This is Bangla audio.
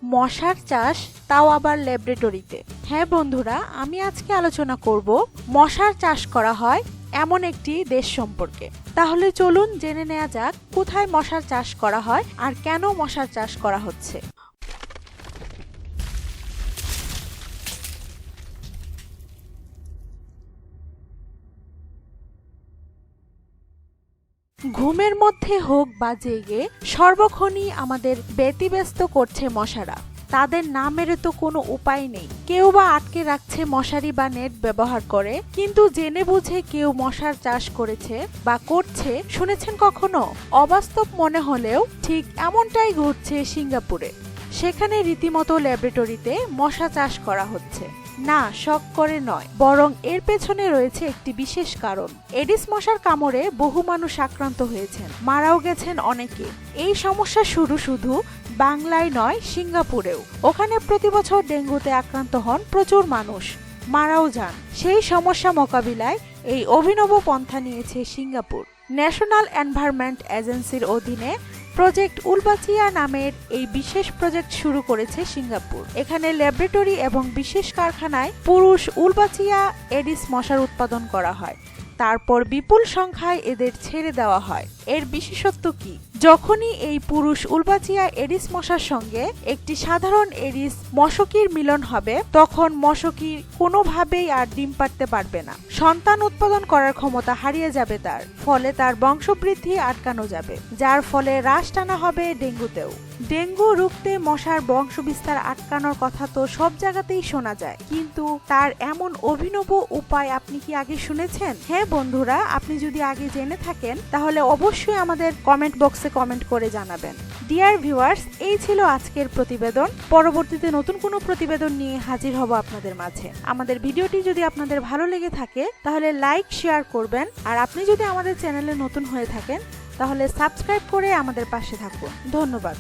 মশার চাষ, তাও আবার ল্যাবরেটরিতে। হ্যাঁ বন্ধুরা, আমি আজকে আলোচনা করব মশার চাষ করা হয় এমন একটি দেশ সম্পর্কে। তাহলে চলুন জেনে নেওয়া যাক কোথায় মশার চাষ করা হয় আর কেন মশার চাষ করা হচ্ছে। ঘুমের মধ্যে হোক বা জেগে সর্বক্ষণই আমাদের ব্যতিব্যস্ত করছে মশারা। তাদের না মেরে তো কোনো উপায় নেই। কেউ বা আটকে রাখছে মশারি বা নেট ব্যবহার করে, কিন্তু জেনে বুঝে কেউ মশার চাষ করেছে বা করছে শুনেছেন কখনো? অবাস্তব মনে হলেও ঠিক এমনটাই ঘটছে সিঙ্গাপুরে। সেখানে রীতিমতো ল্যাবরেটরিতে মশা চাষ করা হচ্ছে। না, শখ করে নয়, বরং এর পেছনে রয়েছে একটি বিশেষ কারণ। এডিস মশার কামড়ে বহু মানুষ আক্রান্ত হয়েছেন, মারাও গেছেন অনেকে। এই সমস্যা শুধু বাংলায় নয়, সিঙ্গাপুরেও। ওখানে প্রতি বছর ডেঙ্গুতে আক্রান্ত হন প্রচুর মানুষ, মারাও যান। সেই সমস্যা মোকাবিলায় এই অভিনব পন্থা নিয়েছে সিঙ্গাপুর। ন্যাশনাল এনভায়রনমেন্ট এজেন্সির অধীনে প্রজেক্ট উলবাচিয়া নামের এই বিশেষ প্রজেক্ট শুরু করেছে সিঙ্গাপুর। এখানে ল্যাবরেটরি এবং বিশেষ কারখানায় পুরুষ উলবাচিয়া এডিস মশার উৎপাদন করা হয়, তারপর বিপুল সংখ্যায় এদের ছেড়ে দেওয়া হয়। এর বিশেষত্ব কি? যখনই এই পুরুষ উলবাচিয়া এডিস মশার সঙ্গে একটি সাধারণ এডিস মশকির মিলন হবে, তখন মশকি কোনোভাবেই আর ডিম পাড়তে পারবে না। সন্তান উৎপাদন করার ক্ষমতা হারিয়ে যাবে তার, ফলে তার বংশবৃদ্ধি আটকানো যাবে, যার ফলে হ্রাস টানা হবে ডেঙ্গুতেও। ডেঙ্গু রুখতে মশার বংশবিস্তার আটকানোর কথা তো সব জায়গাতেই শোনা যায়, কিন্তু তার এমন অভিনব উপায় আপনি কি আগে শুনেছেন? হ্যাঁ বন্ধুরা, আপনি যদি আগে জেনে থাকেন তাহলে অবশ্যই আমাদের কমেন্ট বক্সে কমেন্ট করে জানাবেন। ডিয়ার ভিউয়ার্স, এই ছিল আজকের প্রতিবেদন। পরবর্তীতে নতুন কোনো প্রতিবেদন নিয়ে হাজির হব আপনাদের মাঝে। আমাদের ভিডিওটি যদি আপনাদের ভালো লেগে থাকে তাহলে লাইক শেয়ার করবেন, আর আপনি যদি আমাদের চ্যানেলে নতুন হয়ে থাকেন তাহলে সাবস্ক্রাইব করে আমাদের পাশে থাকুন। ধন্যবাদ।